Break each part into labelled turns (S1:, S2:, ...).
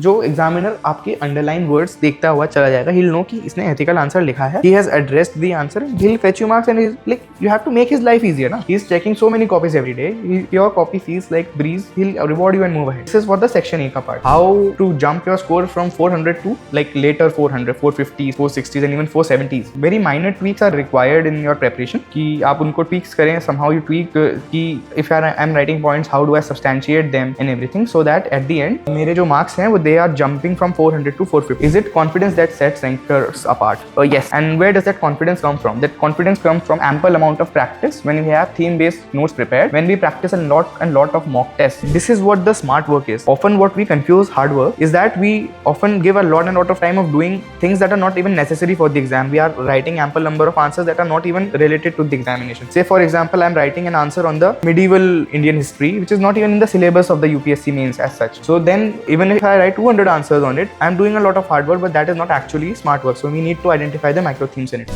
S1: जो एग्जामिनर आपके underline words देखता हुआ चला जाएगा, he'll know कि इसने ethical answer लिखा है, he has addressed the answer, he'll fetch you marks, and he's like, you have to make his life easier ना. He's checking so many copies every day. Your copy feels like breeze, he'll reward you and move ahead. This is what the section A का part. How to jump your score from 400 to like later 400, 450s, 460s and even 470s. Very minor tweaks are required in your preparation कि आप उनको tweaks करें. Somehow you tweak कि if I'm writing points, how do I substantiate them and everything, so that at the end मेरे जो marks हैं वो they are jumping from 400 to 450. Is it confidence that sets rankers apart? Yes. And where does that confidence come from? That confidence comes from ample amount of practice. When we have theme-based notes prepared, when we practice a lot of mock tests. This is what the smart work is. Often what we confuse hard work is that we often give a lot of time of doing things that are not even necessary for the exam. We are writing ample number of answers that are not even related to the examination. Say for example, I'm writing an answer on the medieval Indian history, which is not even in the syllabus of the UPSC mains as such. So then even if I write 200 answers on it, I'm doing a lot of hard work, but that is not actually smart work. So we need to identify the micro themes in it.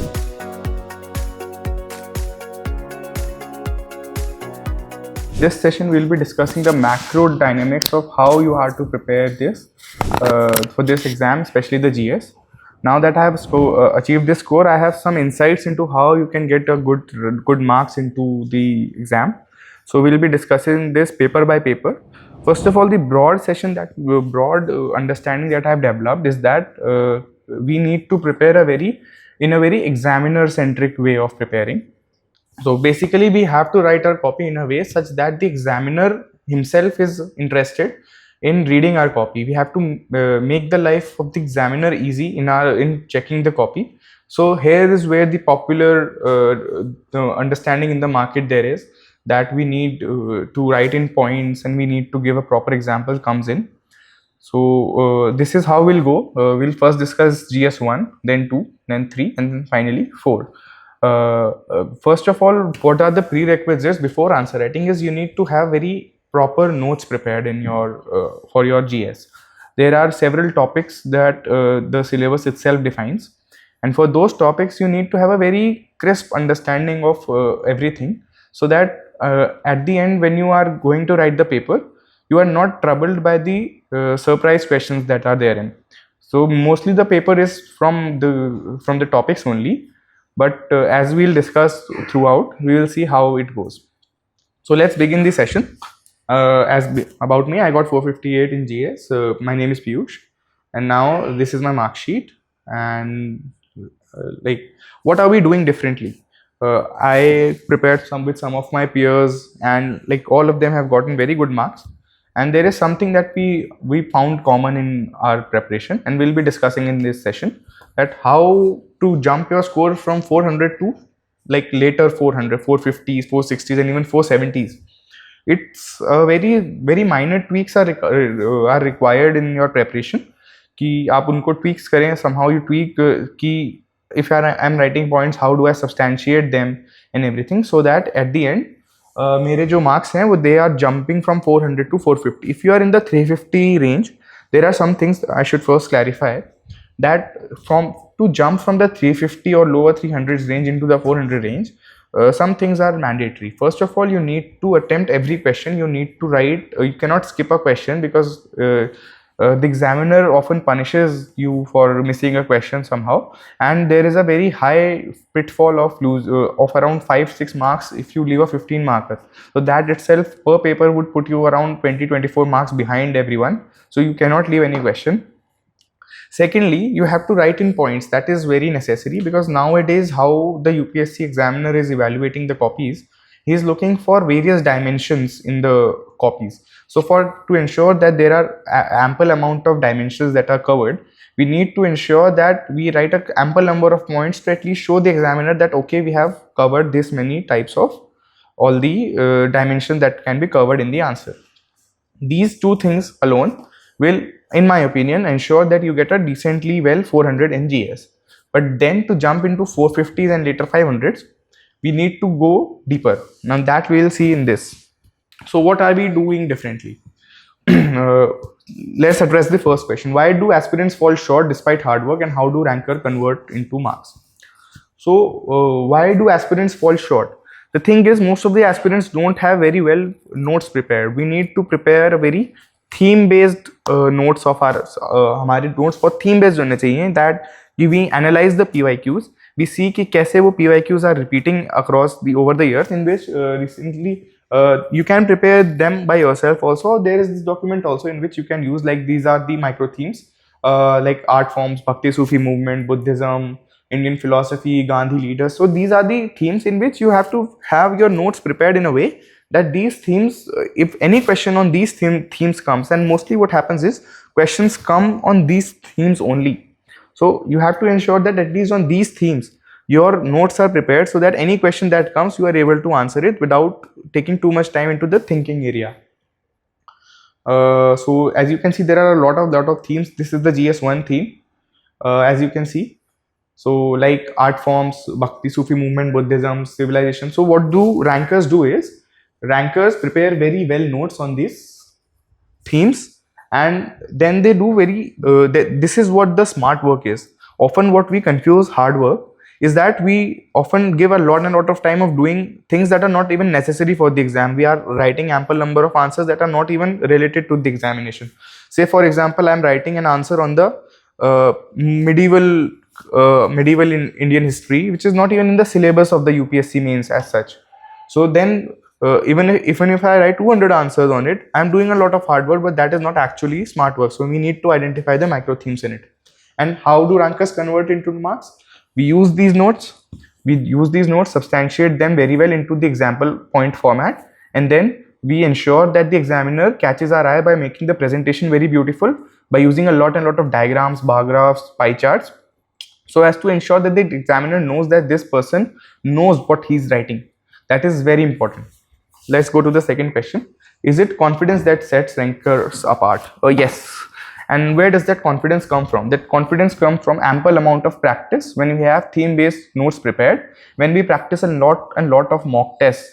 S1: This session we'll be discussing the macro dynamics of how you have to prepare this for this exam, especially the GS. Now that I have achieved this score, I have some insights into how you can get a good marks into the exam. So we'll be discussing this paper by paper. First of all, the broad understanding that I have developed is that we need to prepare in a very examiner-centric way of preparing. So basically we have to write our copy in a way such that the examiner himself is interested in reading our copy. We have to make the life of the examiner easy in checking the copy. So here is where the popular understanding in the market there is that we need to write in points and we need to give a proper example comes in. So this is how we'll go. We'll first discuss GS1, then 2, then 3 and then finally 4. First of all, what are the prerequisites before answer writing is you need to have very proper notes prepared in your for your GS. There are several topics that the syllabus itself defines, and for those topics you need to have a very crisp understanding of everything, so that at the end when you are going to write the paper, you are not troubled by the surprise questions that are therein. So mostly the paper is from the topics only. But as we'll discuss throughout, we will see how it goes. So let's begin the session. About me, I got 458 in GS. My name is Piyush, and now this is my mark sheet. And like, what are we doing differently? I prepared with some of my peers, and like all of them have gotten very good marks. And there is something that we found common in our preparation, and we'll be discussing in this session that how to jump your score from 400 to like later 400, 450s, 460s and even 470s. It's very minor tweaks are required in your preparation कि आप उनको tweaks करें. Somehow you tweak कि if I'm writing points, how do I substantiate them and everything, so that at the end मेरे जो marks हैं वो they are jumping from 400 to 450. If you are in the 350 range, there are some things I should first clarify, that to jump from the 350 or lower 300s range into the 400 range, some things are mandatory. First of all, you need to attempt every question. You need to write, you cannot skip a question, because the examiner often punishes you for missing a question somehow, and there is a very high pitfall of around 5-6 marks if you leave a 15 marker. So that itself per paper would put you around 20-24 marks behind everyone. So you cannot leave any question. Secondly, you have to write in points. That is very necessary, because nowadays how the UPSC examiner is evaluating the copies, he is looking for various dimensions in the copies. So to ensure that there are ample amount of dimensions that are covered, we need to ensure that we write an ample number of points to at least show the examiner that okay, we have covered this many types of all the dimensions that can be covered in the answer. These two things alone will, in my opinion, ensure that you get a decently well 400 in GS. But then to jump into 450s and later 500s, we need to go deeper. Now that we will see in this. So what are we doing differently? Let's address the first question. Why do aspirants fall short despite hard work, and how do ranker convert into marks? So why do aspirants fall short? The thing is, most of the aspirants don't have very well notes prepared. We need to prepare a very theme based notes of our, हमारे notes बहुत theme based होने चाहिए, that we analyse the PYQs, we see कि कैसे वो PYQs are repeating across the over the years, in which recently you can prepare them by yourself also. There is this document also in which you can use, like these are the micro themes, like art forms, Bhakti Sufi movement, Buddhism, Indian philosophy, Gandhi leaders. So these are the themes in which you have to have your notes prepared in a way that these themes, if any question on these themes comes, and mostly what happens is questions come on these themes only. So you have to ensure that at least on these themes your notes are prepared, so that any question that comes you are able to answer it without taking too much time into the thinking area. So as you can see, there are a lot of themes. This is the GS1 theme, as you can see. So like art forms, Bhakti Sufi movement, Buddhism, civilization. So what do rankers do is, rankers prepare very well notes on these themes, and then they do this is what the smart work is. Often what we confuse hard work is that we often give a lot of time of doing things that are not even necessary for the exam. We are writing ample number of answers that are not even related to the examination. Say for example, I am writing an answer on the medieval in Indian history, which is not even in the syllabus of the UPSC mains as such. So then even if I write 200 answers on it, I'm doing a lot of hard work, but that is not actually smart work. So we need to identify the micro themes in it. And how do rankers convert into marks? We use these notes, substantiate them very well into the example point format, and then we ensure that the examiner catches our eye by making the presentation very beautiful, by using a lot of diagrams, bar graphs, pie charts, so as to ensure that the examiner knows that this person knows what he's writing. That is very important. Let's go to the second question. Is it confidence that sets rankers apart? Yes. And where does that confidence come from? That confidence comes from ample amount of practice. When we have theme-based notes prepared, when we practice a lot of mock tests,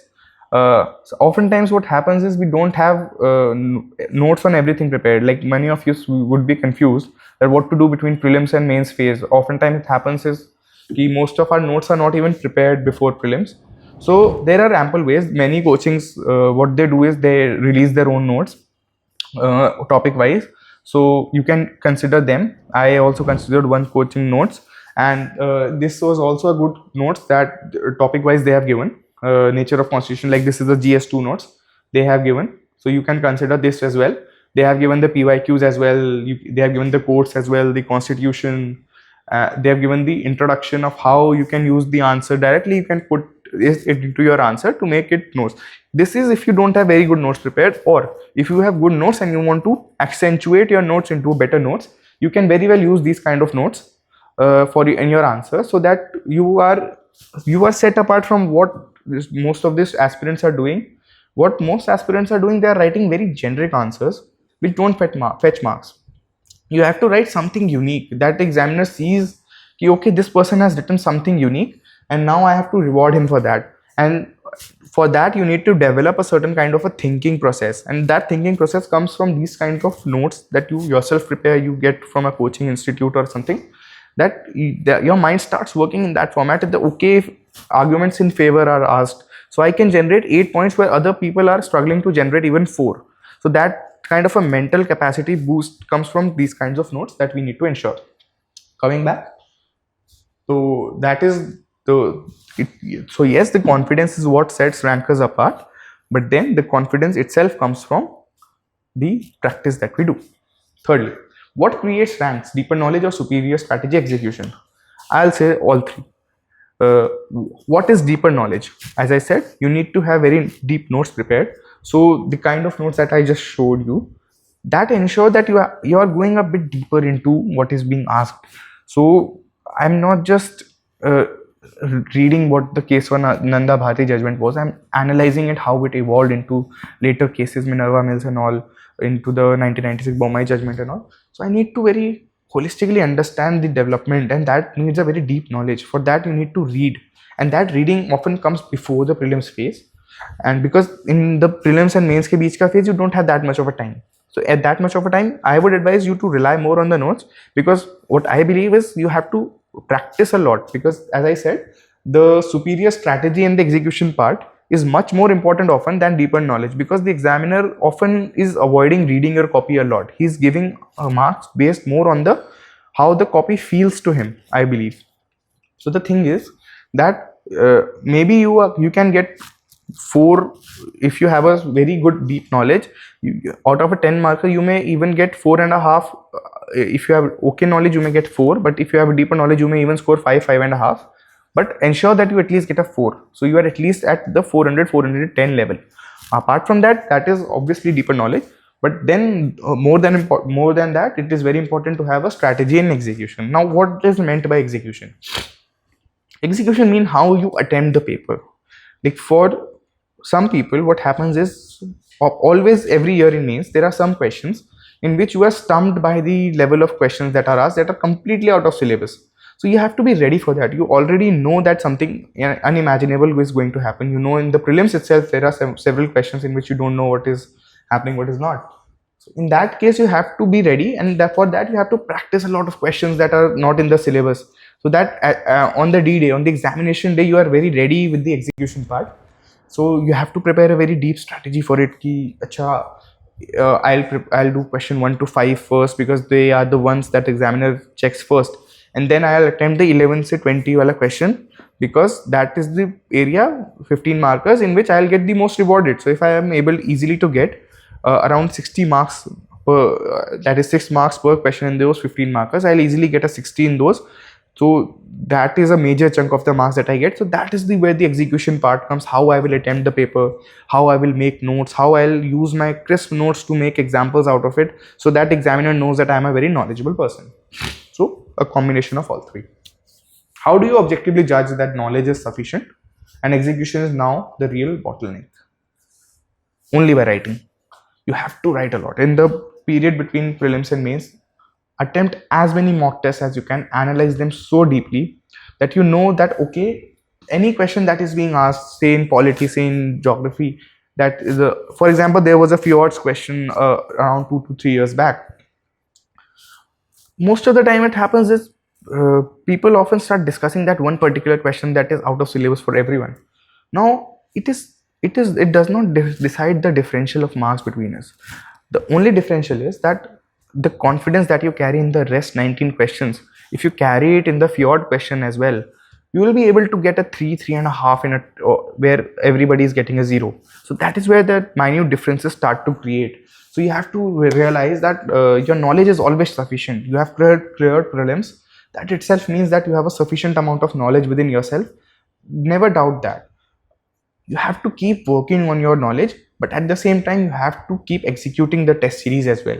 S1: so oftentimes what happens is we don't have notes on everything prepared. Like many of you would be confused that what to do between prelims and mains phase. Oftentimes it happens is most of our notes are not even prepared before prelims. So there are ample ways. Many coachings, what they do is they release their own notes topic wise. So you can consider them. I also considered one coaching notes, and this was also a good notes that topic wise they have given. Nature of constitution, like this is the GS2 notes they have given. So you can consider this as well. They have given the PYQs as well. They have given the quotes as well, the constitution. They have given the introduction of how you can use the answer directly. You can put it into your answer to make it notes. This is if you don't have very good notes prepared, or if you have good notes and you want to accentuate your notes into better notes, you can very well use these kind of notes in your answer, so that you are set apart from what most of these aspirants are doing. What most aspirants are doing, they are writing very generic answers which don't fetch marks. You have to write something unique that the examiner sees, okay, this person has written something unique, and now I have to reward him for that. And for that you need to develop a certain kind of a thinking process, and that thinking process comes from these kinds of notes that you yourself prepare, you get from a coaching institute or something, that your mind starts working in that format. That okay, if arguments in favor are asked, so I can generate 8 points where other people are struggling to generate even 4. So that kind of a mental capacity boost comes from these kinds of notes that we need to ensure. Coming back, so that is so yes, the confidence is what sets rankers apart, but then the confidence itself comes from the practice that we do. Thirdly, what creates ranks? Deeper knowledge or superior strategy execution? I'll say all three. What is deeper knowledge? As I said, you need to have very deep notes prepared. So the kind of notes that I just showed you, that ensure that you are going a bit deeper into what is being asked. So I'm not just reading what the case for Nanda Bharati judgment was. I'm analyzing it, how it evolved into later cases, Minerva Mills and all, into the 1996 Bombay judgment and all. So I need to very holistically understand the development, and that needs a very deep knowledge. For that you need to read, and that reading often comes before the prelims phase. And because in the prelims and mains ke beech ka phase, you don't have that much of a time. So at that much of a time, I would advise you to rely more on the notes, because what I believe is you have to practice a lot, because as I said, the superior strategy and the execution part is much more important often than deeper knowledge, because the examiner often is avoiding reading your copy a lot. He's giving marks based more on the how the copy feels to him, I believe. So the thing is that maybe you can get 4 if you have a very good deep knowledge. Out of a 10 marker, you may even get 4.5. If you have okay knowledge, you may get 4, but if you have a deeper knowledge, you may even score 5, 5.5. But ensure that you at least get a 4, so you are at least at the 400, 410 level. Apart from that, that is obviously deeper knowledge. But then more than that, it is very important to have a strategy and execution. Now, what is meant by execution? Execution means how you attempt the paper. Like for some people, what happens is, always every year in mains, there are some questions in which you are stumped by the level of questions that are asked that are completely out of syllabus. So you have to be ready for that. You already know that something unimaginable is going to happen. You know, in the prelims itself, there are several questions in which you don't know what is happening, what is not. So in that case, you have to be ready, and for that you have to practice a lot of questions that are not in the syllabus, so that on the D day, on the examination day, you are very ready with the execution part. So you have to prepare a very deep strategy for it. Ki, acha, I'll do question 1 to 5 first, because they are the ones that examiner checks first, and then I'll attempt the 11 to 20 wala question, because that is the area, 15 markers, in which I'll get the most rewarded. So if I am able easily to get around 60 marks per, that is 6 marks per question in those 15 markers, I'll easily get a 60 in those. So that is a major chunk of the marks that I get. So that is where the execution part comes, how I will attempt the paper, how I will make notes, how I'll use my crisp notes to make examples out of it, so that examiner knows that I'm a very knowledgeable person. So a combination of all three. How do you objectively judge that knowledge is sufficient and execution is now the real bottleneck? Only by writing. You have to write a lot. In the period between prelims and mains, attempt as many mock tests as you can, analyze them so deeply that you know that, okay, any question that is being asked, say in polity, say in geography, that is for example, there was a fjords question around 2 to 3 years back. Most of the time it happens is people often start discussing that one particular question that is out of syllabus for everyone. Now it does not decide the differential of marks between us. The only differential is that the confidence that you carry in the rest 19 questions, if you carry it in the fjord question as well, you will be able to get a 3, 3.5 in where everybody is getting a 0. So that is where the minute differences start to create. So you have to realize that your knowledge is always sufficient. You have cleared prelims. That itself means that you have a sufficient amount of knowledge within yourself. Never doubt that. You have to keep working on your knowledge, but at the same time, you have to keep executing the test series as well.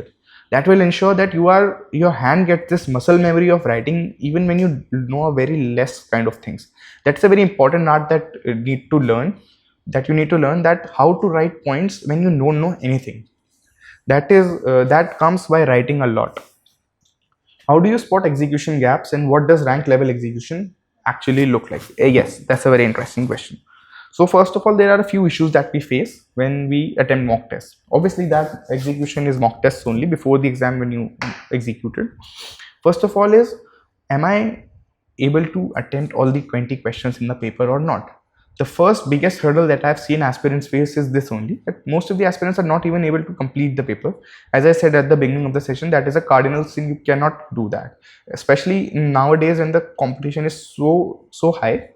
S1: That will ensure that your hand gets this muscle memory of writing even when you know a very less kind of things. That's a very important art that you need to learn, that how to write points when you don't know anything. That comes by writing a lot. How do you spot execution gaps, and what does rank level execution actually look like? Yes, that's a very interesting question. So first of all, there are a few issues that we face when we attempt mock tests. Obviously, that execution is mock tests only before the exam when you execute it. First of all is, am I able to attempt all the 20 questions in the paper or not? The first biggest hurdle that I've seen aspirants face is this only, that most of the aspirants are not even able to complete the paper. As I said at the beginning of the session, that is a cardinal sin. You cannot do that, especially nowadays when the competition is so high.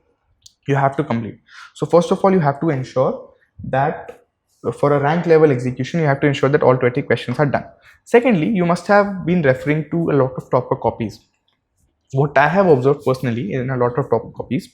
S1: You have to complete. So first of all, you have to ensure that for a rank level execution, you have to ensure that all 20 questions are done. Secondly, you must have been referring to a lot of topper copies. What I have observed personally in a lot of topper copies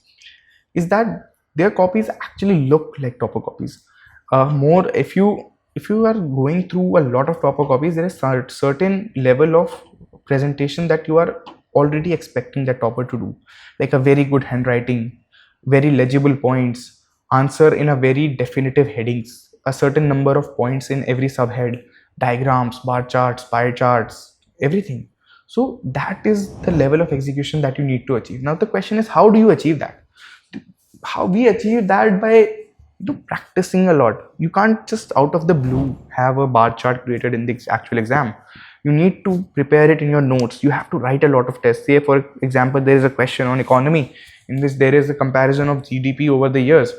S1: is that their copies actually look like topper copies. More if you are going through a lot of topper copies, there is a certain level of presentation that you are already expecting the topper to do, like a very good handwriting, very legible points, answer in a very definitive headings, a certain number of points in every subhead, diagrams, bar charts, pie charts, everything. So that is the level of execution that you need to achieve. Now the question is, how do you achieve that? How we achieve that? By practicing a lot. You can't just out of the blue have a bar chart created in the actual exam. You need to prepare it in your notes. You have to write a lot of tests. Say for example, there is a question on economy in which there is a comparison of GDP over the years.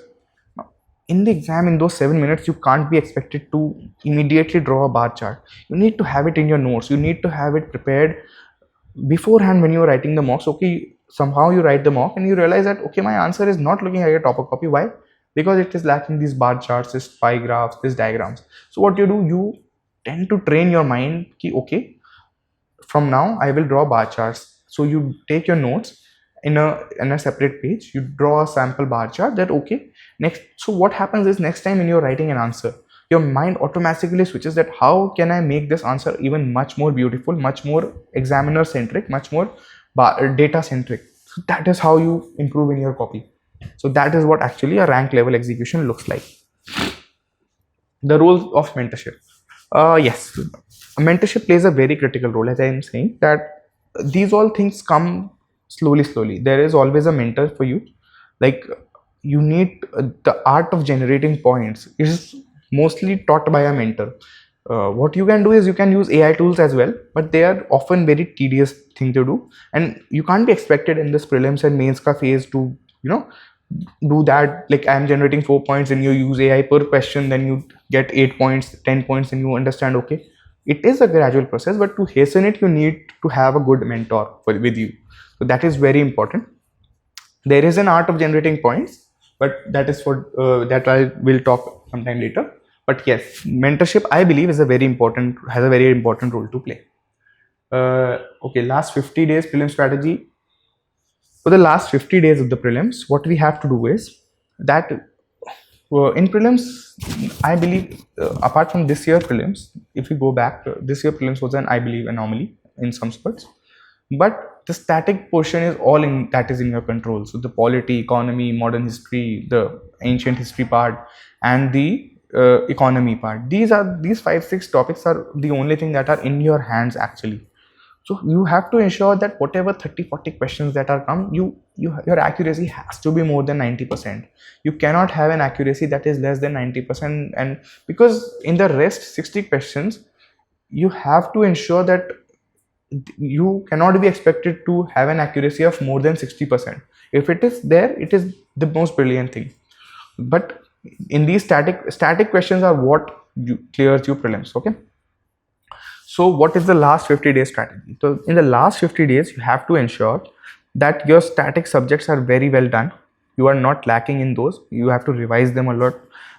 S1: in the exam, in those 7 minutes, you can't be expected to immediately draw a bar chart. You need to have it in your notes, you need to have it prepared beforehand when you're writing the mocks. Okay, somehow you write the mock and you realize that okay, my answer is not looking like a topper copy. Why? Because it is lacking these bar charts, these pie graphs, these diagrams. So what you do, you tend to train your mind ki, okay, from now I will draw bar charts. So you take your notes in a separate page, you draw a sample bar chart that okay, next. So what happens is next time when you're writing an answer, your mind automatically switches that how can I make this answer even much more beautiful, much more examiner centric, much more data centric. So that is how you improve in your copy. So that is what actually a rank level execution looks like. The role of mentorship. Yes, mentorship plays a very critical role. As I am saying that these all things come slowly. There is always a mentor for you. Like you need the art of generating points is mostly taught by a mentor. What you can do is you can use AI tools as well, but they are often very tedious thing to do, and you can't be expected in this prelims and mains ka phase to do that. Like I'm generating 4 points and you use AI per question, then you get 8 points, 10 points, and you understand okay, it is a gradual process, but to hasten it you need to have a good mentor with you. So that is very important. There is an art of generating points, but that is for that I will talk sometime later. But yes, mentorship I believe has a very important role to play. Okay, last 50 days prelim strategy. For the last 50 days of the prelims, what we have to do is that in prelims, I believe, apart from this year prelims, if we go back, this year prelims was an, I believe, anomaly in some sports. But the static portion is all in that is in your control. So the polity, economy, modern history, the ancient history part, and the economy part. These 5-6 topics are the only thing that are in your hands actually. So you have to ensure that whatever 30-40 questions that are come, your accuracy has to be more than 90%. You cannot have an accuracy that is less than 90%, and because in the rest 60 questions, you have to ensure that you cannot be expected to have an accuracy of more than 60%. If it is there, it is the most brilliant thing. But in these static questions are what clears you prelims. Okay. So what is the last 50 days strategy? So in the last 50 days, you have to ensure that your static subjects are very well done. You are not lacking in those. You have to revise them a lot.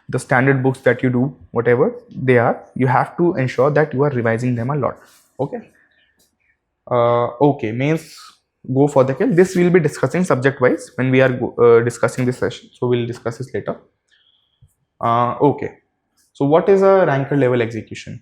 S1: The standard books that you do, whatever they are, you have to ensure that you are revising them a lot. Okay. Okay, mains go for the kill. This we'll be discussing subject wise when we are discussing this session. So we'll discuss this later. Okay. So what is a ranker level execution?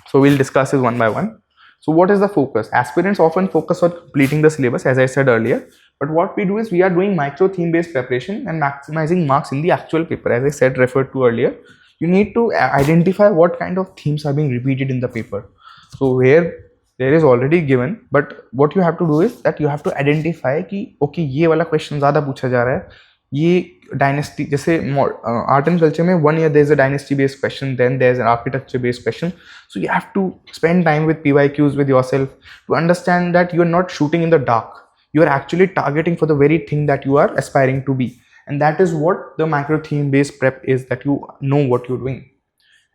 S1: So we'll discuss this one by one. So what is the focus? Aspirants often focus on completing the syllabus, as I said earlier. But what we do is we are doing micro theme based preparation and maximizing marks in the actual paper. As I said, referred to earlier, you need to identify what kind of themes are being repeated in the paper. So where there is already given, but what you have to do is that you have to identify कि okay, ये वाला question ज़्यादा पूछा जा रहा है, ये dynasty, जैसे art and culture में 1 year there is a dynasty based question, then there is an architecture based question. So you have to spend time with PYQs with yourself to understand that you are not shooting in the dark. You are actually targeting for the very thing that you are aspiring to be, and that is what the micro theme based prep is, that you know what you're doing.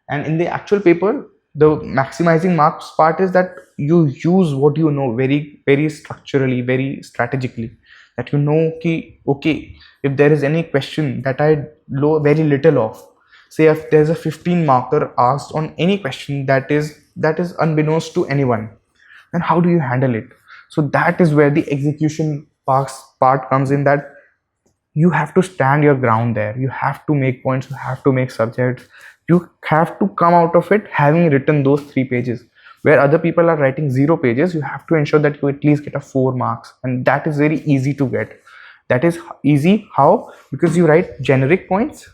S1: And in the actual paper, the maximizing marks part is that you use what you know very structurally, very strategically, that you know ki, okay, if there is any question that I know very little of, say if there's a 15 marker asked on any question that is unbeknownst to anyone, then how do you handle it? So that is where the execution part comes in, that you have to stand your ground there. You have to make points, you have to make subjects, you have to come out of it having written those 3 pages. Where other people are writing 0 pages, you have to ensure that you at least get a 4 marks, and that is very easy to get. That is easy. How? Because you write generic points,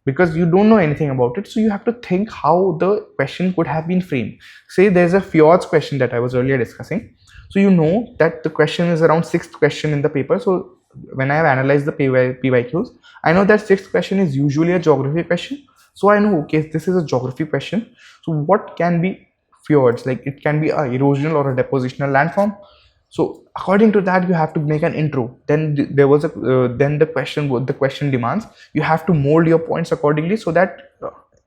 S1: because you don't know anything about it, so you have to think how the question could have been framed. Say there's a fjords question that I was earlier discussing, so you know that the question is around 6th question in the paper. So when I have analyzed the PYQs, I know that 6th question is usually a geography question. So I know, okay, this is a geography question. So what can be fjords? Like it can be a erosional or a depositional landform. So according to that, you have to make an intro. Then there was a then the question, what the question demands, you have to mold your points accordingly, so that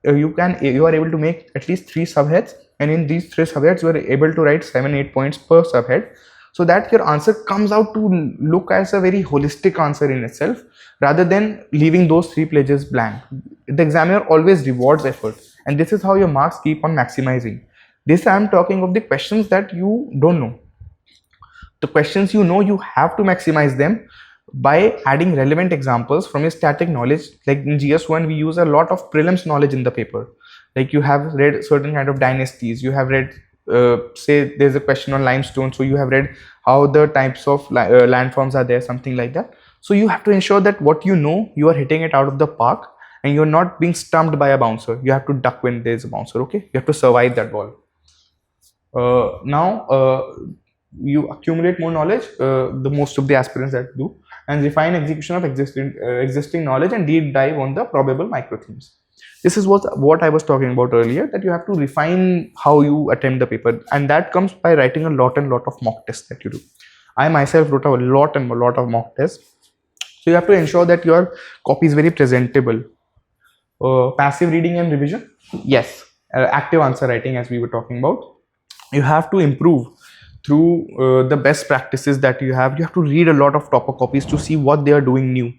S1: you are able to make at least 3 subheads, and in these 3 subheads you are able to write 7-8 points per subhead, so that your answer comes out to look as a very holistic answer in itself, rather than leaving those 3 pages blank. The examiner always rewards effort, and this is how your marks keep on maximizing. This I am talking of the questions that you don't know. The questions you know, you have to maximize them by adding relevant examples from your static knowledge. Like in GS1, we use a lot of prelims knowledge in the paper. Like you have read certain kind of dynasties, you have read say there's a question on limestone, so you have read how the types of landforms are there, something like that. So you have to ensure that what you know, you are hitting it out of the park, and you're not being stumped by a bouncer. You have to duck when there's a bouncer. Okay, you have to survive that ball. Now you accumulate more knowledge, the most of the aspirants that do, and refine execution of existing knowledge, and deep dive on the probable micro themes. This is what I was talking about earlier, that you have to refine how you attempt the paper, and that comes by writing a lot of mock tests that you do. I myself wrote a lot of mock tests. So you have to ensure that your copy is very presentable. Passive reading and revision, yes. Active answer writing, as we were talking about, you have to improve through the best practices that you have. You have to read a lot of topper copies to see what they are doing new.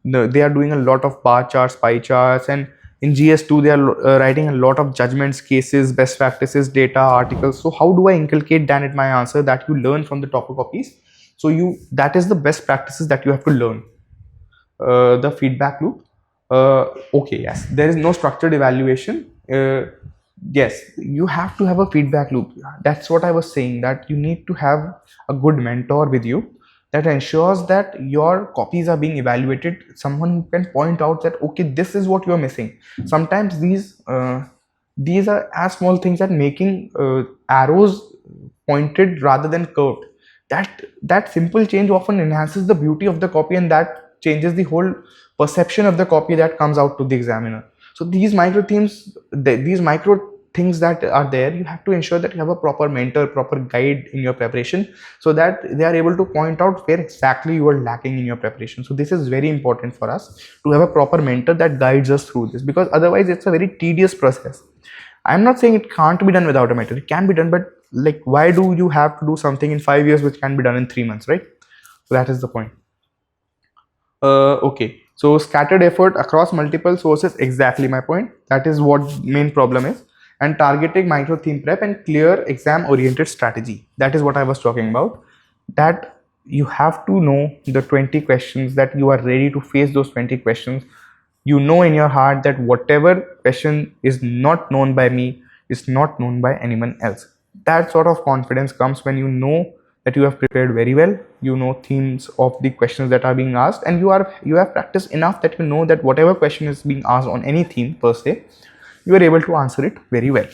S1: They are doing a lot of bar charts, pie charts, and in GS2 they are writing a lot of judgments, cases, best practices, data, articles. So how do I inculcate that in my answer, that you learn from the topper copies? So that is the best practices that you have to learn. The feedback loop, okay, yes, there is no structured evaluation. Yes, you have to have a feedback loop. That's what I was saying, that you need to have a good mentor with you that ensures that your copies are being evaluated, someone who can point out that, okay, this is what you're missing. Sometimes these are as small things that making arrows pointed rather than curved. That simple change often enhances the beauty of the copy, and that changes the whole perception of the copy that comes out to the examiner. So these micro themes, these micro things that are there, you have to ensure that you have a proper mentor, proper guide in your preparation, so that they are able to point out where exactly you are lacking in your preparation. So this is very important for us, to have a proper mentor that guides us through this, because otherwise it's a very tedious process. I'm not saying it can't be done without a mentor. It can be done, but like, why do you have to do something in 5 years which can be done in 3 months, right? So that is the point. Okay, so scattered effort across multiple sources, exactly my point. That is what main problem is. And targeting micro theme prep and clear exam oriented strategy, that is what I was talking about. That you have to know the 20 questions, that you are ready to face those 20 questions. You know in your heart that whatever question is not known by me is not known by anyone else. That sort of confidence comes when you know that you have prepared very well, you know themes of the questions that are being asked, and you have practiced enough that you know that whatever question is being asked on any theme per se, you are able to answer it very well.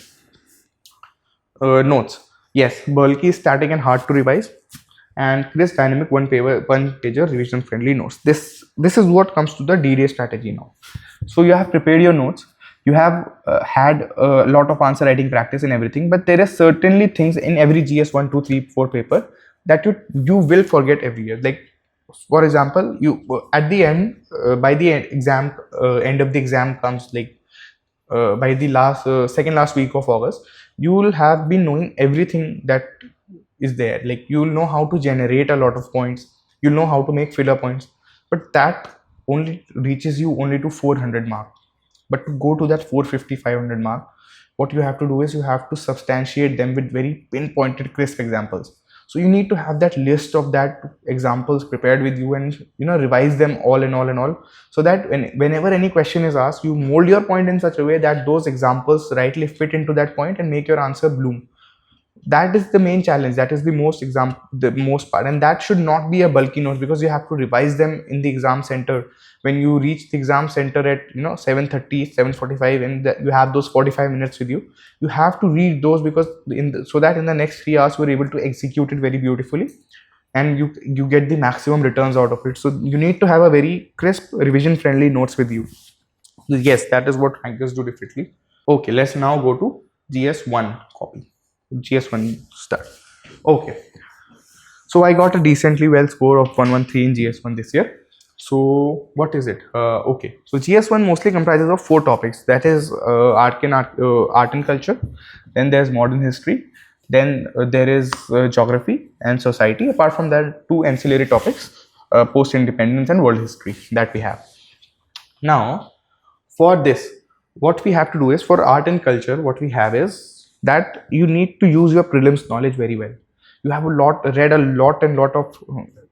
S1: Notes, yes, bulky, static, and hard to revise, and crisp, dynamic, one-pager revision friendly notes. This is what comes to the D-Day strategy now. So you have prepared your notes, you have had a lot of answer writing practice and everything, but there are certainly things in every GS 1, 2, 3, 4 paper that you will forget every year. Like, for example, you at the end, by the exam, end of the exam comes, like by the second last week of August, you will have been knowing everything that is there. Like, you will know how to generate a lot of points, you'll know how to make filler points, but that only reaches you only to 400 mark. But to go to that 450, 500 mark, what you have to do is you have to substantiate them with very pinpointed, crisp examples. So you need to have that list of that examples prepared with you, and revise them all and all, so that whenever any question is asked, you mold your point in such a way that those examples rightly fit into that point and make your answer bloom. That is the main challenge, that is the most part, and that should not be a bulky note, because you have to revise them in the exam center. When you reach the exam center at 7:30, 7:45, and you have those 45 minutes with you, you have to read those, because so that in the next 3 hours you are able to execute it very beautifully, and you get the maximum returns out of it. So you need to have a very crisp, revision friendly notes with you. Yes, that is what rankers do differently. Okay, let's now go to GS1 copy. GS1 start. Okay, So I got a decently well score of 113 in GS1 this year. So what is it? Okay, so GS1 mostly comprises of 4 topics. That is art and culture. Then there's modern history. Then there is geography and society. Apart from that, 2 ancillary topics, post-independence and world history that we have. Now, for this, what we have to do is, for art and culture, what we have is that you need to use your prelims knowledge very well. You have read a lot of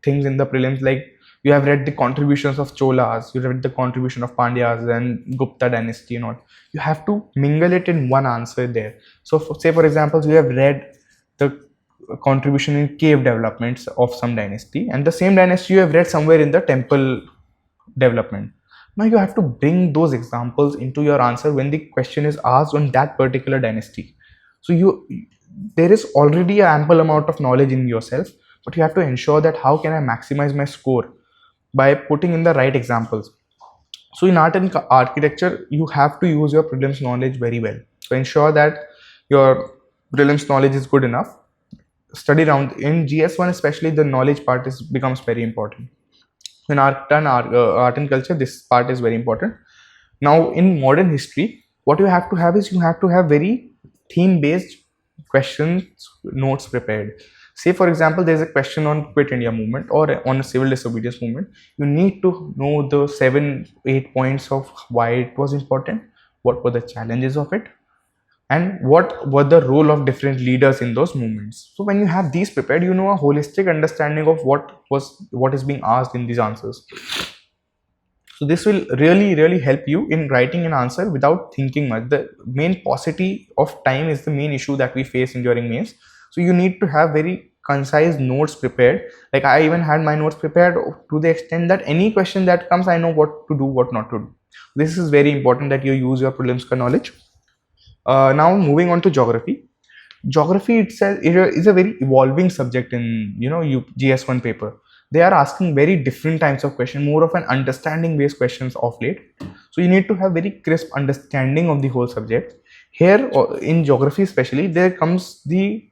S1: things in the prelims, like you have read the contributions of Cholas, you read the contribution of Pandyas and Gupta dynasty and all. You have to mingle it in one answer there. So say for example, you have read the contribution in cave developments of some dynasty, and the same dynasty you have read somewhere in the temple development. Now you have to bring those examples into your answer when the question is asked on that particular dynasty. So there is already an ample amount of knowledge in yourself, but you have to ensure that how can I maximize my score by putting in the right examples. So in art and architecture, you have to use your prelims knowledge very well. So ensure that your prelims knowledge is good enough. Study round in GS1 especially, the knowledge part becomes very important. In art and culture, this part is very important. Now in modern history, what you have to have is, you have to have very theme based questions notes prepared. Say for example, there is a question on Quit India movement or on a civil disobedience movement. You need to know the 7-8 points of why it was important, what were the challenges of it, and what were the role of different leaders in those movements. So when you have these prepared, you know a holistic understanding of what is being asked in these answers. So this will really help you in writing an answer without thinking much. The main paucity of time is the main issue that we face during mains. So you need to have very concise notes prepared. Like I even had my notes prepared to the extent that any question that comes, I know what to do, what not to do. This is very important that you use your prelims knowledge. Now moving on to geography. Geography itself is a very evolving subject in GS1 paper. They are asking very different types of questions, more of an understanding based questions of late. So you need to have very crisp understanding of the whole subject. Here in geography especially, there comes the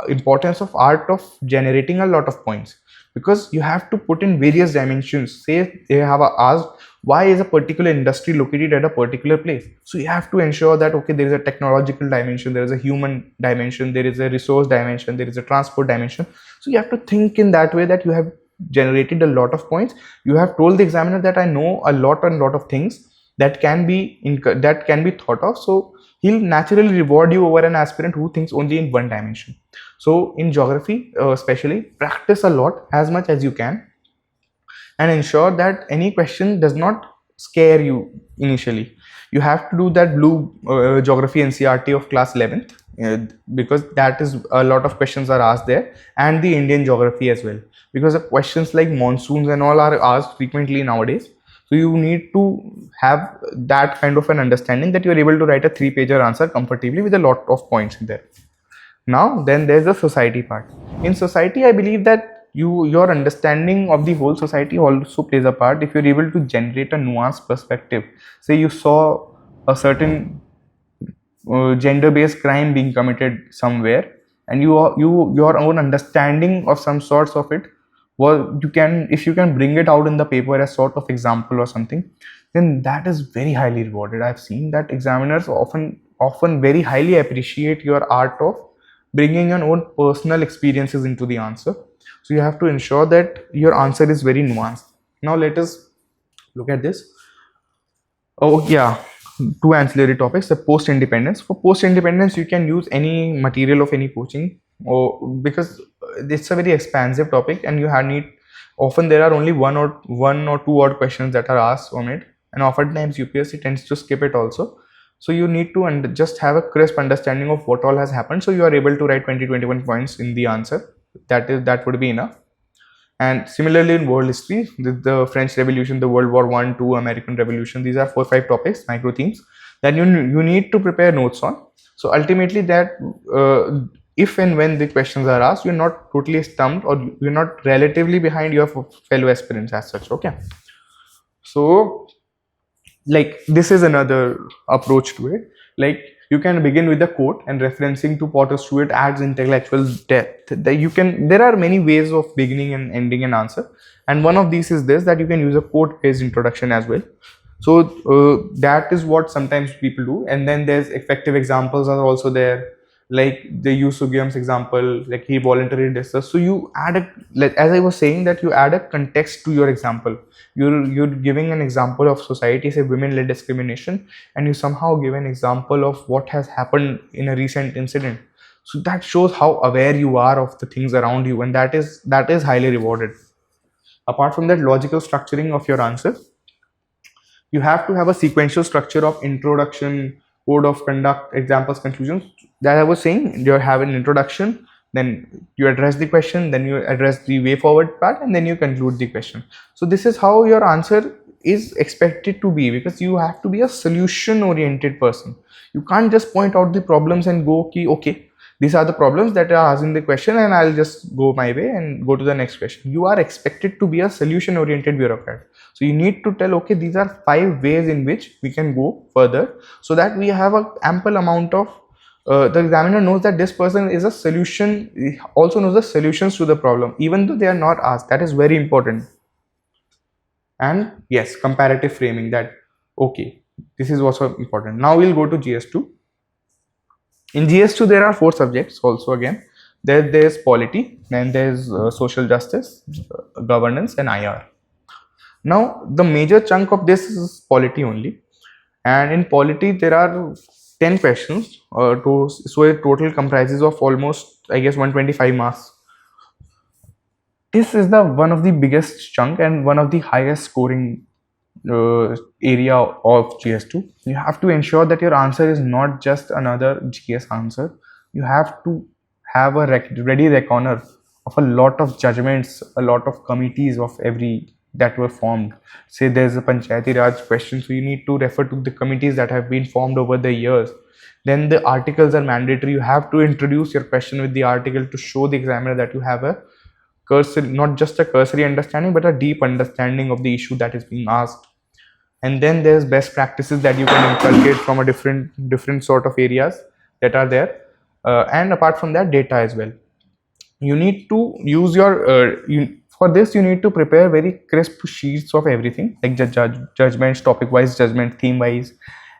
S1: importance of art of generating a lot of points, because you have to put in various dimensions. Say they have asked, why is a particular industry located at a particular place? So you have to ensure that, okay, there is a technological dimension, there is a human dimension, there is a resource dimension, there is a transport dimension. So you have to think in that way, that you have generated a lot of points. You have told the examiner that I know a lot of things that can be thought of. So he'll naturally reward you over an aspirant who thinks only in one dimension. So in geography especially, practice a lot as much as you can, and ensure that any question does not scare you initially. You have to do that blue geography NCERT of class 11th, because that is a lot of questions are asked there, and the Indian geography as well, because the questions like monsoons and all are asked frequently nowadays. So you need to have that kind of an understanding that you are able to write a 3-pager answer comfortably with a lot of points in there. Now then there's the society part. In society, I believe that your understanding of the whole society also plays a part. If you're able to generate a nuanced perspective, say you saw a certain gender-based crime being committed somewhere, and your own understanding of some sorts of it, well, if you can bring it out in the paper as sort of example or something, then that is very highly rewarded. I've seen that examiners often very highly appreciate your art of bringing your own personal experiences into the answer. So you have to ensure that your answer is very nuanced. Now let us look at this. Oh yeah, 2 ancillary topics. The post-independence. For post-independence, you can use any material of any coaching, or because it's a very expansive topic, and you need often there are only one or 2 odd questions that are asked on it, and oftentimes UPSC tends to skip it also. So you need to just have a crisp understanding of what all has happened, so you are able to write 20-21 points in the answer. That would be enough. And similarly in world history, the French Revolution, the World War I, II, American Revolution, these are 4-5 topics, micro themes that you need to prepare notes on. So ultimately that if and when the questions are asked, you're not totally stumped, or you're not relatively behind your fellow aspirants as such. Okay, so like this is another approach to it. Like You can begin with a quote and referencing to Potter Stewart adds intellectual depth. There are many ways of beginning and ending an answer, and one of these is this, that you can use a quote-based introduction as well. So that is what sometimes people do, and then there's effective examples are also there, like the Yu Sugiyam's example, like he voluntarily discussed. So you add a, like as I was saying, that you add a context to your example. You're giving an example of society, say women-led discrimination, and you somehow give an example of what has happened in a recent incident. So that shows how aware you are of the things around you, and that is highly rewarded. Apart from that, logical structuring of your answer, you have to have a sequential structure of introduction, code of conduct, examples, conclusions. That I was saying, you have an introduction, then you address the question, then you address the way forward part, and then you conclude the question. So this is how your answer is expected to be, because you have to be a solution oriented person. You can't just point out the problems and go, okay, these are the problems that are asked in the question, and I'll just go my way and go to the next question. You are expected to be a solution oriented bureaucrat. So you need to tell, okay, these are 5 ways in which we can go further, so that we have a ample amount of the examiner knows that this person is a solution, also knows the solutions to the problem, even though they are not asked. That is very important. And yes, comparative framing, that okay, this is also important. Now we'll go to GS2. In GS2 there are 4 subjects also. Again, there's polity, then there's social justice, governance, and IR. Now the major chunk of this is polity only, and in polity there are 10 questions, so it total comprises of almost, I guess, 125 marks. This is the one of the biggest chunk and one of the highest scoring area of GS2. You have to ensure that your answer is not just another GS answer. You have to have a ready reckoner of a lot of judgments, a lot of committees of every that were formed. Say there's a Panchayati Raj question, so you need to refer to the committees that have been formed over the years. Then the articles are mandatory. You have to introduce your question with the article to show the examiner that you have a cursory, not just a cursory understanding, but a deep understanding of the issue that is being asked. And then there's best practices that you can inculcate from a different sort of areas that are there. And apart from that, data as well. You need to use your for this you need to prepare very crisp sheets of everything, like judgments, topic wise judgment, theme wise,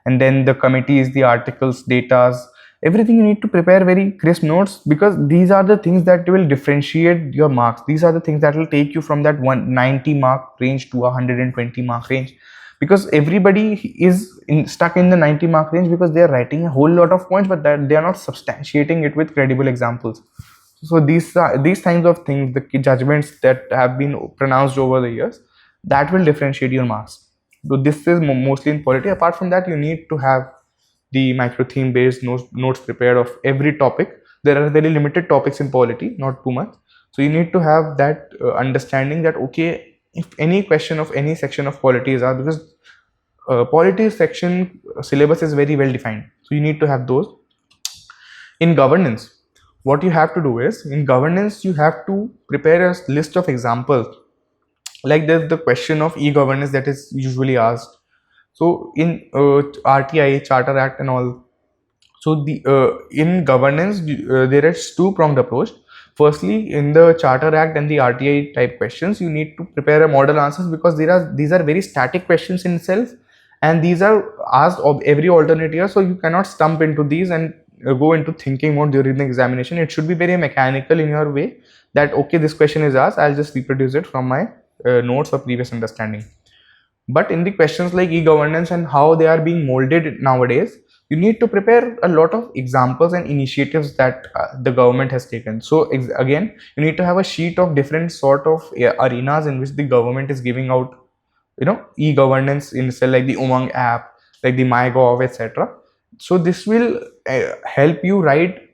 S1: and then the committees, the articles, datas, everything. You need to prepare very crisp notes, because these are the things that will differentiate your marks. These are the things that will take you from that 190 mark range to 120 mark range, because everybody is stuck in the 90 mark range because they are writing a whole lot of points, but that they are not substantiating it with credible examples. So these kinds of things, the judgments that have been pronounced over the years, that will differentiate your marks. So this is mostly in polity. Apart from that, you need to have the micro theme based notes prepared of every topic. There are very limited topics in polity, not too much. So you need to have that understanding that, okay, if any question of any section of polity is asked, because polity section syllabus is very well defined, so you need to have those. In governance, what you have to do is, in governance you have to prepare a list of examples. Like there's the question of e-governance that is usually asked. So in RTI, Charter Act and all, so the in governance there is 2-pronged approach. Firstly, in the Charter Act and the RTI type questions, you need to prepare a model answers, because these are very static questions in itself, and these are asked of every alternate year, so you cannot stump into these and go into thinking mode during the examination. It should be very mechanical in your way, that okay, this question is asked, I'll just reproduce it from my notes or previous understanding. But in the questions like e-governance and how they are being molded nowadays, you need to prepare a lot of examples and initiatives that the government has taken. So again, you need to have a sheet of different sort of arenas in which the government is giving out, e-governance in itself, like the Umang app, like the MyGov, etc. So this will help you write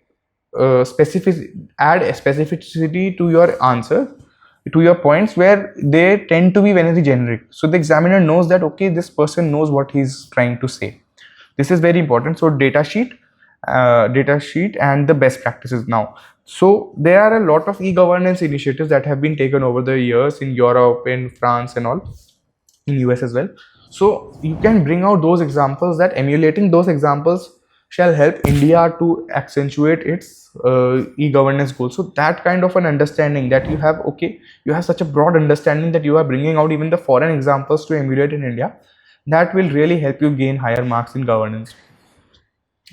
S1: add a specificity to your answer, to your points, where they tend to be very generic. So the examiner knows that, okay, this person knows what he's trying to say. This is very important. So data sheet and the best practices now. So there are a lot of e-governance initiatives that have been taken over the years in Europe, in France and all, in US as well. So you can bring out those examples, that emulating those examples shall help India to accentuate its e-governance goals. So that kind of an understanding that you have, okay, you have such a broad understanding that you are bringing out even the foreign examples to emulate in India, that will really help you gain higher marks in governance.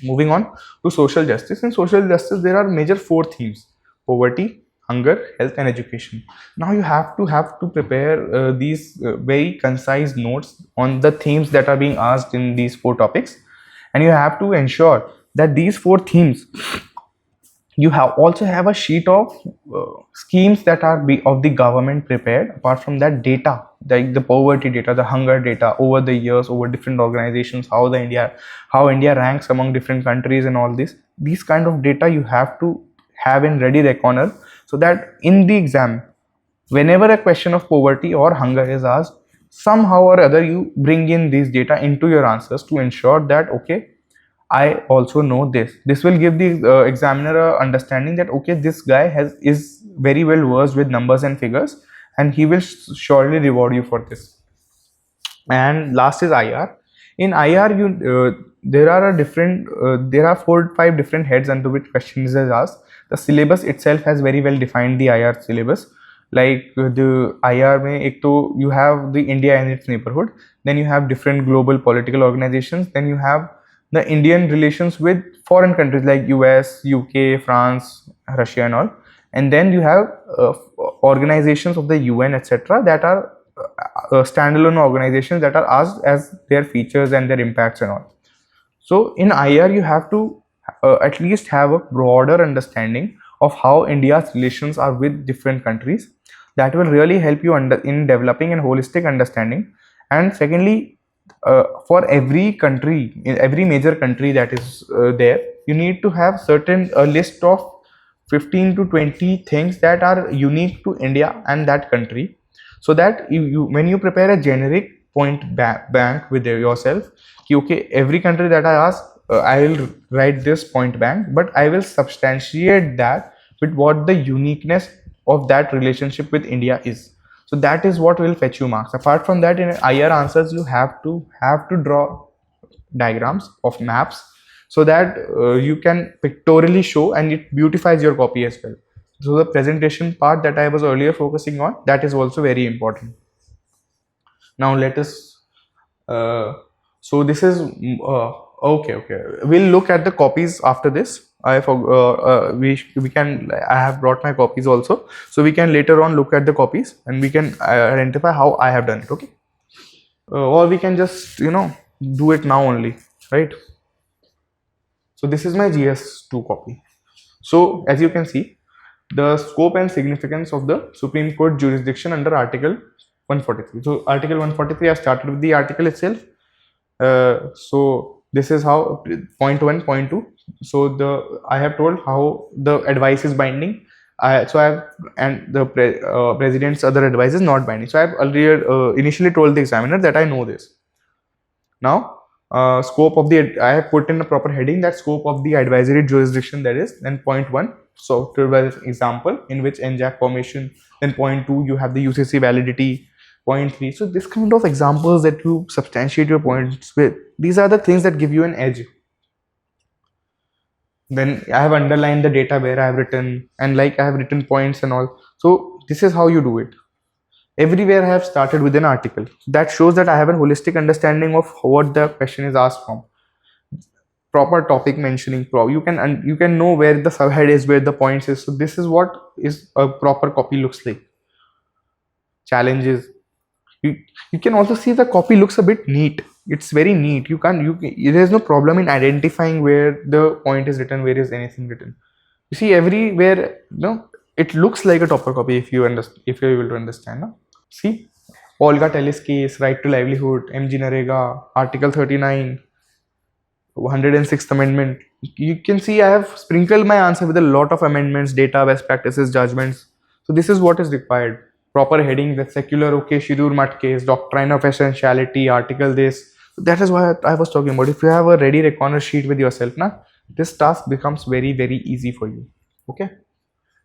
S1: Moving on to social justice. In social justice, there are major four themes: poverty, hunger, health, and education. Now you have to prepare these very concise notes on the themes that are being asked in these four topics, and you have to ensure that these four themes, you have also have a sheet of schemes that are of the government prepared. Apart from that, data like the poverty data, the hunger data over the years, over different organizations, how India ranks among different countries, and all these kind of data you have to have in ready reckoner, so that in the exam, whenever a question of poverty or hunger is asked, somehow or other you bring in these data into your answers to ensure that, okay, I also know this. This will give the examiner a understanding that, okay, this guy is very well versed with numbers and figures, and he will surely reward you for this. And last is IR. In IR, there are there are 4 5 different heads under which questions is asked. The syllabus itself has very well defined the IR syllabus. Like the IR mein, ek to you have the India and its neighborhood, then you have different global political organizations, then you have the Indian relations with foreign countries like US, UK, France, Russia, and all, and then you have organizations of the UN, etc., that are standalone organizations that are asked as their features and their impacts and all. So in IR, you have to at least have a broader understanding of how India's relations are with different countries. That will really help you in developing a holistic understanding. And secondly, for every country, in every major country that is there, you need to have certain list of 15 to 20 things that are unique to India and that country, so that when you prepare a generic point bank with yourself, okay, every country that I ask, I will write this point bank, but I will substantiate that with what the uniqueness of that relationship with India is. So that is what will fetch you marks. Apart from that, in IR answers, you have to draw diagrams of maps, so that you can pictorially show, and it beautifies your copy as well. So the presentation part that I was earlier focusing on, that is also very important. Now let us so this is okay, we'll look at the copies after this. I have brought my copies also, so we can later on look at the copies and we can identify how I have done it. Okay, or we can just do it now only, right? So this is my GS2 copy. So as you can see, the scope and significance of the Supreme Court jurisdiction under Article 143. So Article 143, I started with the article itself. So this is how point 1, point 2. So I have told how the advice is binding. And the president's other advice is not binding. So I have earlier initially told the examiner that I know this. Now scope of the, I have put in a proper heading, that scope of the advisory jurisdiction, that is. Then point 1, so to example in which NJAC formation. Then point 2, you have the UCC validity. Point 3, so this kind of examples that you substantiate your points with, these are the things that give you an edge. Then I have underlined the data where I have written, and like I have written points and all. So this is how you do it. Everywhere I have started with an article. That shows that I have a holistic understanding of what the question is asked from. Proper topic mentioning, you can know where the subhead is, where the points is. So this is what is a proper copy looks like. Challenges. You can also see the copy looks a bit neat. It's very neat. There's no problem in identifying where the point is written, where is anything written. You see everywhere, it looks like a proper copy if you're able to understand. No? See, Olga Tellis case, right to livelihood, MG Narega, Article 39, 106th Amendment. You can see I have sprinkled my answer with a lot of amendments, data, best practices, judgments. So this is what is required. Proper heading, the secular Shirur Mutt case, doctrine of essentiality, article this. So that is what I was talking about. If you have a ready reckoner sheet with yourself, this task becomes very, very easy for you. Okay.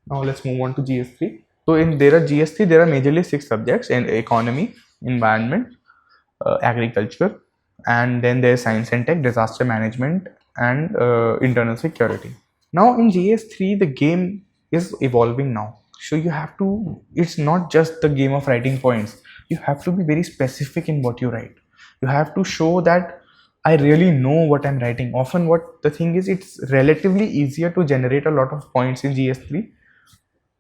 S1: Now let's move on to GS3. So in GS3, there are majorly 6 subjects: in economy, environment, agriculture, and then there's science and tech, disaster management, and internal security. Now in GS3, the game is evolving now. So you have to, it's not just the game of writing points. You have to be very specific in what you write. You have to show that I really know what I'm writing. Often what the thing is, it's relatively easier to generate a lot of points in GS3.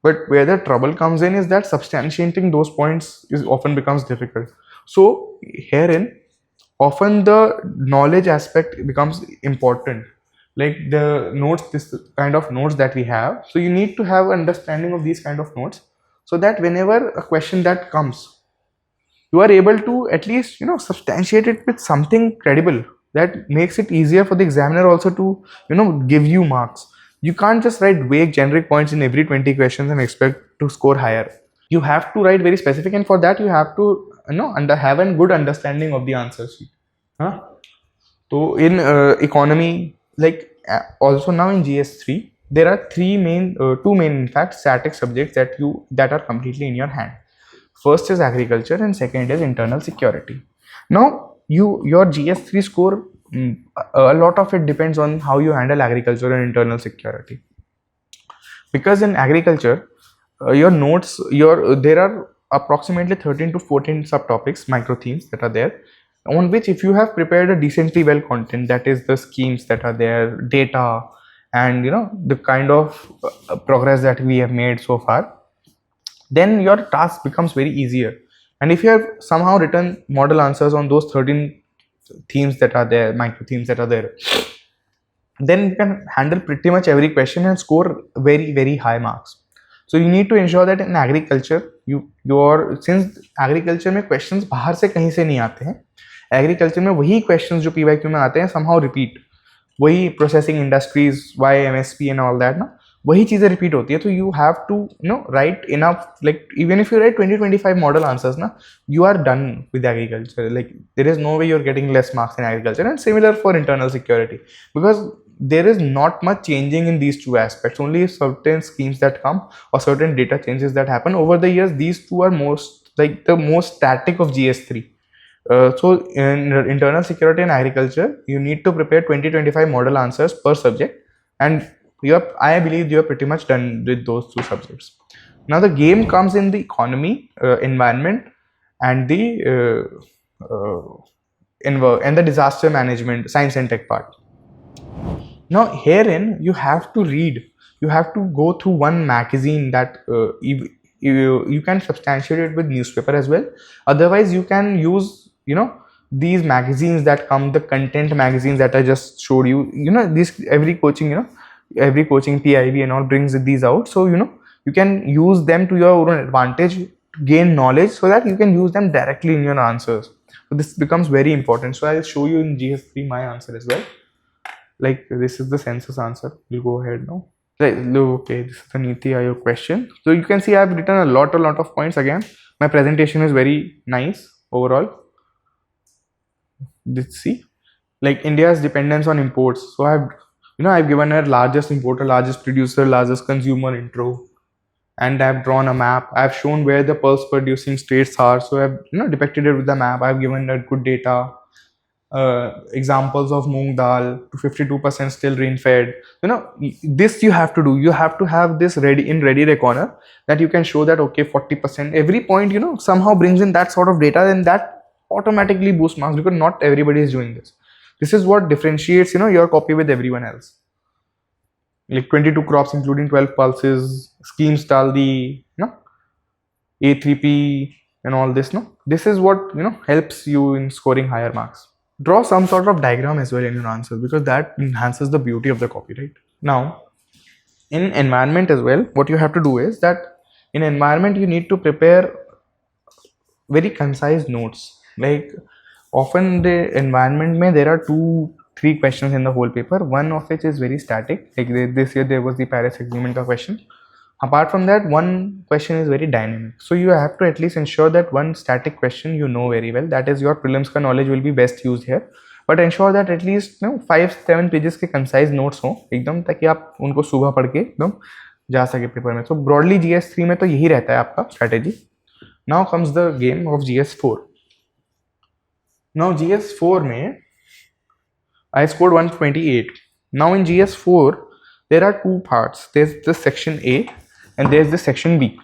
S1: But where the trouble comes in is that substantiating those points is often becomes difficult. So herein, often the knowledge aspect becomes important, like the notes, this kind of notes that we have. So you need to have understanding of these kind of notes, so that whenever a question that comes, you are able to at least substantiate it with something credible that makes it easier for the examiner also to give you marks. You can't just write vague generic points in every 20 questions and expect to score higher. You have to write very specific, and for that you have to have a good understanding of the answer sheet. Huh? So in economy, like also now in GS3, there are two main in fact static subjects that are completely in your hand. First is agriculture and second is internal security. Now your GS3 score, a lot of it depends on how you handle agriculture and internal security. Because in agriculture, your notes, there are approximately 13 to 14 subtopics, micro themes that are there, on which if you have prepared a decently well content, that is the schemes that are there, data, and the kind of progress that we have made so far, then your task becomes very easier. And if you have somehow written model answers on those 13 themes that are there, micro themes that are there, then you can handle pretty much every question and score very, very high marks. So you need to ensure that in agriculture, since agriculture में questions बाहर से कहीं से नहीं आते हैं, agriculture में वही क्वेश्चंस जो PYQ में आते हैं somehow repeat, वही processing industries, why MSP and all that ना, वही चीजें रिपीट होती है. तो you have to write enough, like even if you write 20-25 model answers ना, you are done with agriculture. Like there is no way you are getting less marks in agriculture. And similar for internal security, because there is not much changing in these two aspects. Only certain schemes that come or certain data changes that happen over the years. These two are the most static of GS3. So in internal security and agriculture, you need to prepare 20-25 model answers per subject, and I believe you are pretty much done with those two subjects. Now the game comes in the economy, environment, and the disaster management, science and tech part. Now herein you have to read, you have to go through one magazine that you can substantiate it with newspaper as well. Otherwise you can use these magazines that come, the content magazines that I just showed you. This every coaching PIB and all brings these out. So you can use them to your own advantage to gain knowledge, so that you can use them directly in your answers. So this becomes very important. So I'll show you in GS3 my answer as well. Like this is the census answer. We'll go ahead now. Okay, this is the Niti Aayog question. So you can see I've written a lot of points. Again, my presentation is very nice overall. Let's see, like India's dependence on imports. So I've given a largest importer, largest producer, largest consumer intro, and I've drawn a map. I've shown where the pulse producing states are. So I've depicted it with the map. I've given a good data. Examples of moong dal to 52% still rain fed. This you have to do. You have to have this ready reckoner, that you can show that okay, 40%, every point somehow brings in that sort of data, and that automatically boosts marks, because not everybody is doing this. This is what differentiates your copy with everyone else. Like 22 crops including 12 pulses, schemes dal the A3P and all this. This is what helps you in scoring higher marks. Draw some sort of diagram as well in your answers, because that enhances the beauty of the copy, right? Now, in environment as well, what you have to do is that in environment, you need to prepare very concise notes. Like often the environment there are 2-3 questions in the whole paper, one of which is very static. Like this year there was the Paris Agreement question. Apart from that, one question is very dynamic. So you have to at least ensure that one static question very well. That is, your prelims ka knowledge will be best used here. But ensure that at least 5-7 pages के concise notes हो एकदम, ताकि आप उनको सुबह पढ़ के एकदम जा सके पेपर में. So broadly GS3 में तो यही रहता है आपका strategy. Now comes the game of GS4. Now GS4 में I scored 128. Now in GS4, there are two parts. There's the section A and there's the section B.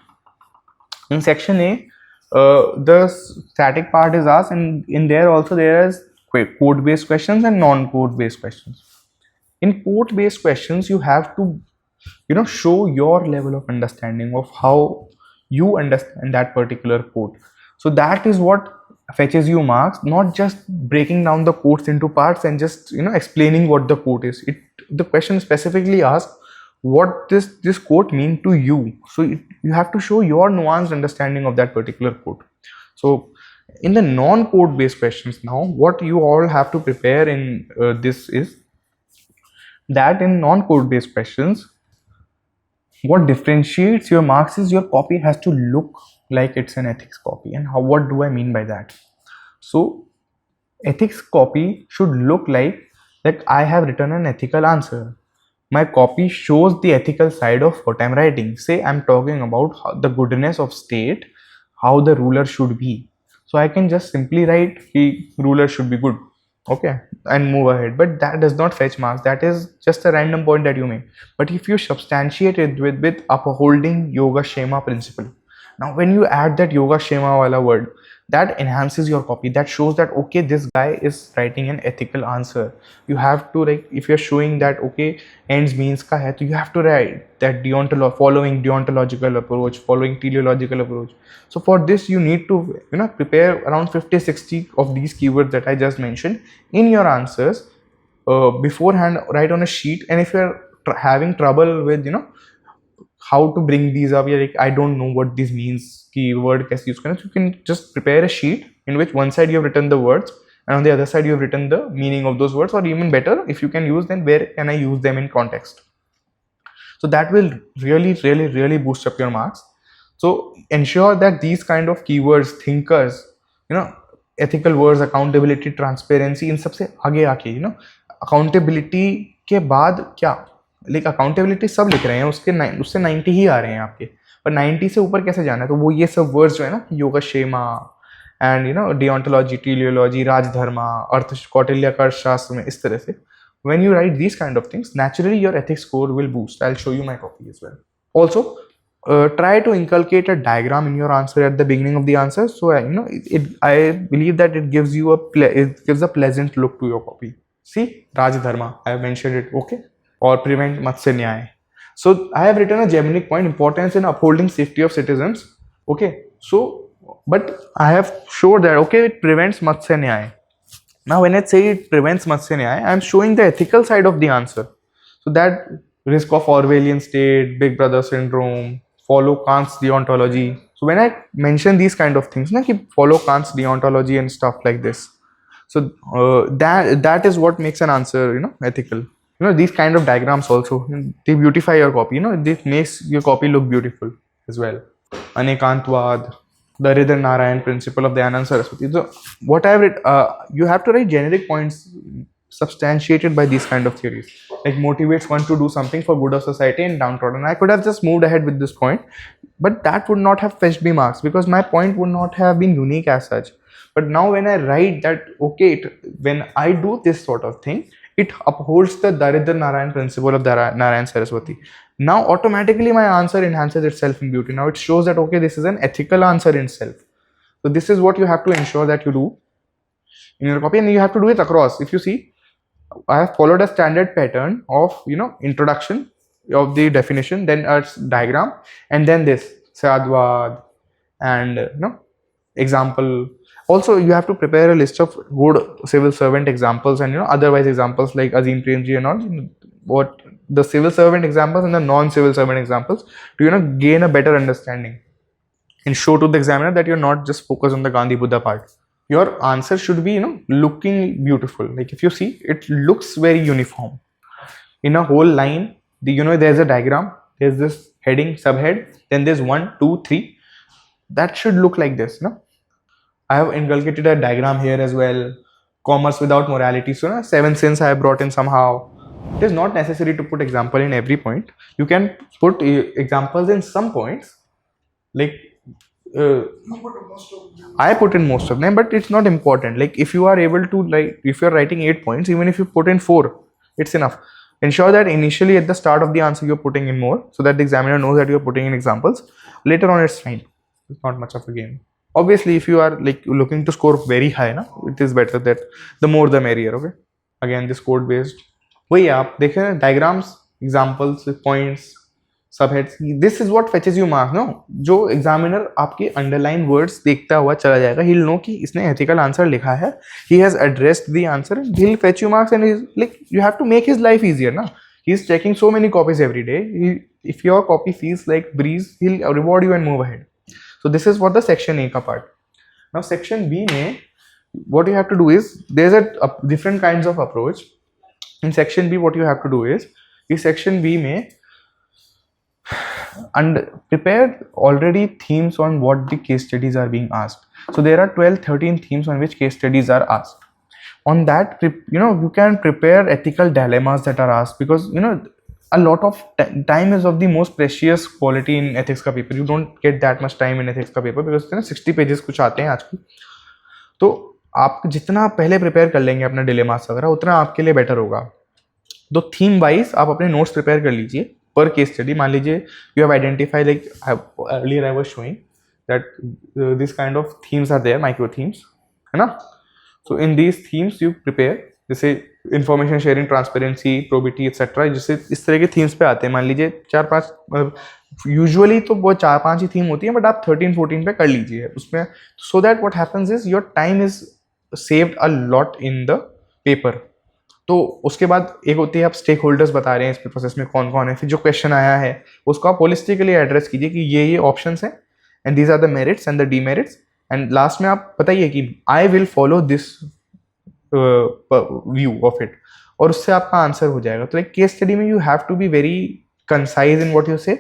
S1: In section A, the static part is asked, and in there also there is code-based questions and non-code-based questions. In code-based questions, you have to show your level of understanding of how you understand that particular code. So that is what fetches you marks, not just breaking down the codes into parts and just explaining what the code is. The question specifically asks what this code mean to you. So you have to show your nuanced understanding of that particular code. So in the non-code based questions, now what you all have to prepare in this is that in non-code based questions, what differentiates your marks is your copy has to look like it's an ethics copy. And what do I mean by that? So ethics copy should look like I have written an ethical answer. My copy shows the ethical side of what I'm writing. Say I'm talking about the goodness of state, how the ruler should be. So I can just simply write the ruler should be good, okay, and move ahead. But that does not fetch marks. That is just a random point that you make. But if you substantiate it with upholding yoga shema principle, now when you add that yoga shema wala word, that enhances your copy. That shows that okay, this guy is writing an ethical answer. You have to, if you're showing that okay, ends means ka hai, so you have to write that following deontological approach, following teleological approach. So for this you need to prepare around 50-60 of these keywords that I just mentioned in your answers beforehand. Write on a sheet. And if you're having trouble with how to bring these up, you're I don't know what this means, keyword kaise use karna, you can just prepare a sheet in which one side you have written the words and on the other side you have written the meaning of those words, or even better, if you can use them, where can I use them in context. So that will really boost up your marks. So ensure that these kind of keywords, thinkers, ethical words, accountability, transparency, इन सबसे आगे आके accountability के बाद क्या, accountability सब लिख रहे हैं, उससे 90 ही आ रहे हैं आपके, पर 90 से ऊपर कैसे जाना है, तो वो ये सब वर्ड्स जो है ना, योगा क्षेमा एंड डिओंटोलॉजी, टेलियोलॉजी, राजधर्मा, अर्थ, कौटिल्य का शास्त्र में, इस तरह से when you write these kind of things, naturally your ethics score will boost. I'll show you my copy as well. Also try to inculcate a diagram in your answer at the beginning of the answer, so I believe that it gives a pleasant look to your copy. See, Rajdharma, I have mentioned it, okay, or prevent Matsya Nyaya. So I have written a Geminic point, importance in upholding safety of citizens, okay. So but I have showed that okay, it prevents Matsya Nyaya. Now when I say it prevents Matsya Nyaya, I am showing the ethical side of the answer. So that risk of Orwellian state, Big Brother syndrome, follow Kant's deontology. So when I mention these kind of things, follow Kant's deontology and stuff like this. So that is what makes an answer, ethical. These kind of diagrams also, they beautify your copy. This makes your copy look beautiful as well. Anekantwad, the Ridhar Narayan principle of Dayanand Saraswati. So what I have written, you have to write generic points substantiated by these kind of theories. Like motivates one to do something for good of society and downtrodden. I could have just moved ahead with this point, but that would not have fetched me marks because my point would not have been unique as such. But now when I write that, okay, when I do this sort of thing, it upholds the Daridhar Narayan principle of Narayan Saraswati. Now automatically my answer enhances itself in beauty. Now it shows that okay, this is an ethical answer in itself. So this is what you have to ensure that you do in your copy, and you have to do it across. If you see, I have followed a standard pattern of introduction of the definition, then a diagram, and then this Sadwad and example. Also, you have to prepare a list of good civil servant examples and otherwise examples like Azim Premji and all. What the civil servant examples and the non-civil servant examples to gain a better understanding and show to the examiner that you're not just focused on the Gandhi Buddha part. Your answer should be looking beautiful. Like if you see, it looks very uniform in a whole line. There's a diagram, there's this heading, subhead, then there's 1, 2, 3. That should look like this. I have inculcated a diagram here as well. Commerce without morality. So 7 sins I have brought in somehow. It is not necessary to put example in every point. You can put examples in some points. Like I put in most of them, but it's not important. Like if you are able to, like if you're writing 8 points, even if you put in 4, it's enough. Ensure that initially at the start of the answer you're putting in more, so that the examiner knows that you're putting in examples. Later on, it's fine. It's not much of a game. Obviously, if you are like looking to score very high, na, it is better that the more the merrier. Okay. Again, this code based. वही आप देखें diagrams, examples, points, subheads. This is what fetches you marks. No, जो examiner आपके underline words देखता हुआ चला जाएगा, he will know कि इसने एथिकल आंसर लिखा है, he has addressed the answer, he will fetch you marks. And like you have to make his life easier ना. He is checking so many copies every day. If your copy feels like breeze, he will reward you and move ahead. So this is for the section A का part. Now section B में what you have to do is, there's a different kinds of approach. In section B, what you have to do is, in section B में and prepare already themes on what the case studies are being asked. So there are 12-13 themes on which case studies are asked. On that, you can prepare ethical dilemmas that are asked, because a lot of time is of the most precious quality in ethics का paper. You don't get that much time in ethics का paper because 60 pages कुछ आते हैं आजकल. तो आप जितना पहले प्रिपेयर कर लेंगे अपना डिलेमास वगैरह, उतना आपके लिए बेटर होगा. तो थीम वाइज आप अपने नोट्स प्रिपेयर कर लीजिए पर केस स्टडी. मान लीजिए you have identify, like earlier I was showing that this kind of themes are there, micro themes, है ना. So in these themes you prepare, जैसे information sharing, transparency, probity etcetera, जैसे इस तरह के थीम्स पे आते हैं. मान लीजिए 4-5, यूजुअली तो वो 4-5 ही थीम होती है, बट आप 13-14 पे कर लीजिए उसमें, so that what happens is your time is saved a lot in the paper. तो उसके बाद एक होती है, आप स्टेक होल्डर्स बता रहे हैं इस प्रोसेस में कौन कौन है, फिर जो क्वेश्चन आया है उसको आप होलिस्टिकली एड्रेस कीजिए कि ये ऑप्शंस हैं and these are the merits and the demerits. And last में आप बताइए कि I will follow this view of it, और उससे आपका आंसर हो जाएगा. तो एक केस स्टडी में you have to be very concise in what you say,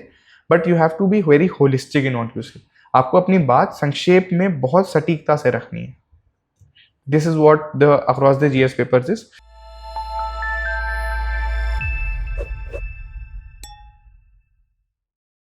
S1: but you have to be very holistic in what you say. आपको अपनी बात संक्षेप में बहुत सटीकता से रखनी है. This is what the across the GS papers is.